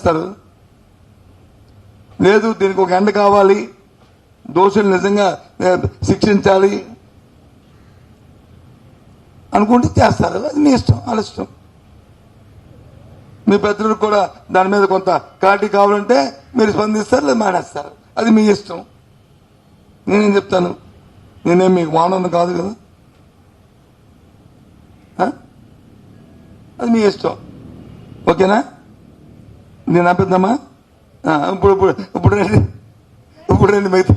చేస్తారు. లేదు దీనికి ఒక ఎండ కావాలి, దోషులు నిజంగా శిక్షించాలి అనుకుంటే చేస్తారు. అది మీ ఇష్టం, వాళ్ళ ఇష్టం. మీ పెద్దలకు కూడా దాని మీద కొంత క్లారిటీ కావాలంటే మీరు స్పందిస్తారు, లేదా మానేస్తారు. అది మీ ఇష్టం. నేనేం చెప్తాను, నేనేం మీకు మానవుని కాదు కదా. అది మీ ఇష్టం. ఓకేనా? నేను ఆపేద్దామా? ఇప్పుడు రండి మైతే.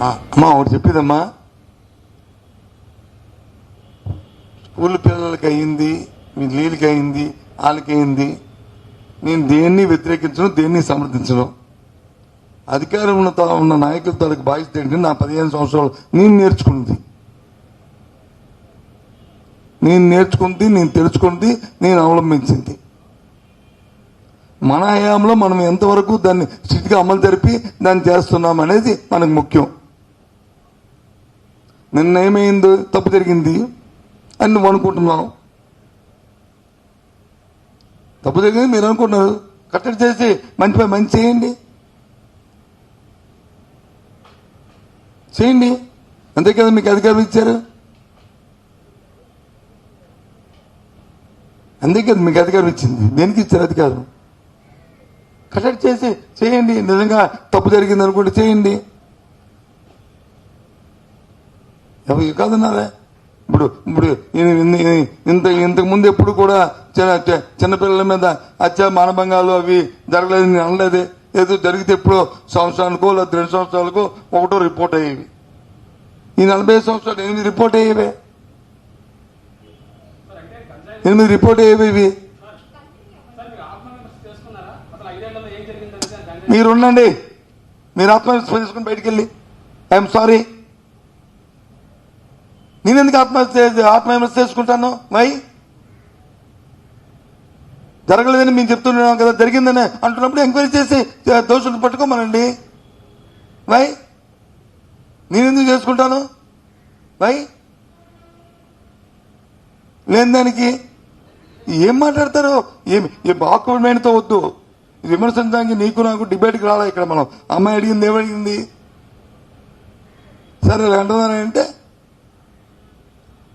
అమ్మా ఒకటి చెప్పేదమ్మా, స్కూల్ పిల్లలకి అయింది, వీళ్ళకి అయింది, వాళ్ళకి అయింది. నేను దేన్ని వ్యతిరేకించను, దేన్ని సమర్థించను. అధికారం ఉన్న నాయకుల తాలూకు బాధ్యత ఏంటంటే నా 15 సంవత్సరాలు నేను నేర్చుకుంది, నేను తెలుసుకుంది, నేను అవలంబించింది. మన హయాంలో మనం ఎంతవరకు దాన్ని స్థితిగా అమలు జరిపి దాన్ని చేస్తున్నాం అనేది మనకు ముఖ్యం. నిన్న ఏమైందో, తప్పు జరిగింది అని నువ్వు అనుకుంటున్నావు. తప్పు జరిగింది మీరు అనుకుంటున్నారు. కట్టడి చేసి మంచి చేయండి. అంతే కదా మీకు అధికారం ఇచ్చారు. అంతే కదా మీకు అధికారం ఇచ్చింది. దేనికి ఇచ్చారు అధికారం? కట్టడి చేసి చేయండి. నిజంగా తప్పు జరిగింది అనుకుంటే చేయండి. ఎవరు కాదన్నారా? ఇప్పుడు ఇంతకు ముందు ఎప్పుడు కూడా చిన్నపిల్లల మీద హత్య, మానభంగాలు అవి జరగలేదు నేను అనలేదే. ఏదో జరిగితే ఎప్పుడో సంవత్సరానికో లేదా 2 సంవత్సరాలకో ఒకటో రిపోర్ట్ అయ్యేవి. ఈ 45 సంవత్సరాలు 8 రిపోర్ట్ అయ్యేవే. 8 రిపోర్ట్ అయ్యేవి. మీరు ఉండండి, మీరు ఆత్మహత్య చేసుకుని బయటికి వెళ్ళి ఐఎమ్ సారీ. నేనెందుకు ఆత్మవిమర్శ చేసుకుంటాను? జరగలేదని మేము చెప్తున్నాం కదా, జరిగిందని అంటున్నప్పుడు ఎంక్వైరీ చేసి దోషులు పట్టుకోమనండి. నేనెందుకు చేసుకుంటాను? లేని దానికి ఏం మాట్లాడతారో ఆక్వర్డ్మెంట్తో వద్దు. విమర్శించడానికి నీకు నాకు డిబేట్కి రాలా ఇక్కడ. మనం అమ్మాయి అడిగింది ఏమడిగింది? సరే అంటున్నానంటే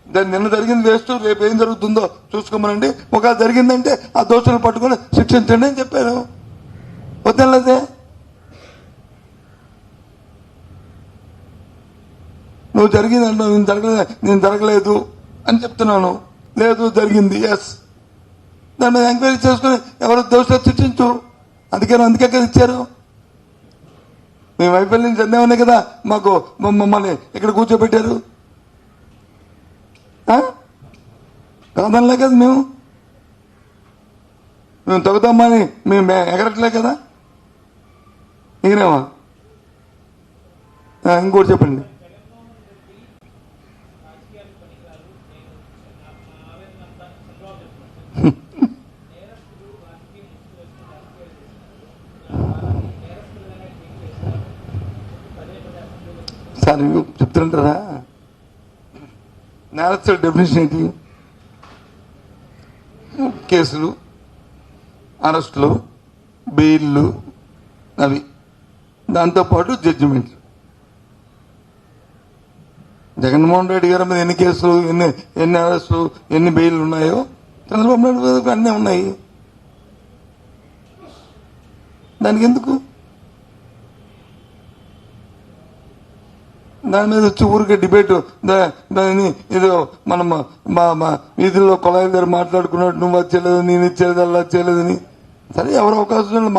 దాన్ని నిన్న జరిగింది వేస్ట్, రేపు ఏం జరుగుతుందో చూసుకోమనండి. ఒకవేళ జరిగిందంటే ఆ దోషులు పట్టుకొని శిక్షించండి అని చెప్పాను. వద్దలేదే. నువ్వు జరిగిందంటావు, నేను జరగలేదు అని చెప్తున్నాను. లేదు జరిగింది, ఎస్. దాని మీద ఎంక్వైరీ చేసుకుని ఎవరు దోషులు శిక్షించు. అందుకే కదా ఇచ్చారు. మీ వైఫల్యం చెందామనే కదా మాకు మమ్మల్ని ఇక్కడ కూర్చోబెట్టారు. కాదనలే కదా మేము తగ్గుతామని మేము ఎగరట్లే కదా. ఎగిరేమా? ఇంకోటి చెప్పండి. సార్ చెప్తుంటారా? నేరస్తుల డెఫినేషన్ ఏంటి? కేసులు, అరెస్టులు, బెయిల్లు, అవి దాంతోపాటు జడ్జిమెంట్లు. జగన్మోహన్ రెడ్డి గారి మీద ఎన్ని కేసులు, ఎన్ని అరెస్టులు, ఎన్ని బెయిల్లు ఉన్నాయో చంద్రబాబు నాయుడు మీద అన్నీ ఉన్నాయి. దానికి ఎందుకు? దాని మీద వచ్చి ఊరికే డిబేట్, దాన్ని ఏదో మనం వీధుల్లో కొలాయి దగ్గర మాట్లాడుకున్నట్టు నువ్వు అది చేయలేదు, నేను ఇచ్చేది అలా చేయలేదని. సరే ఎవరు అవకాశం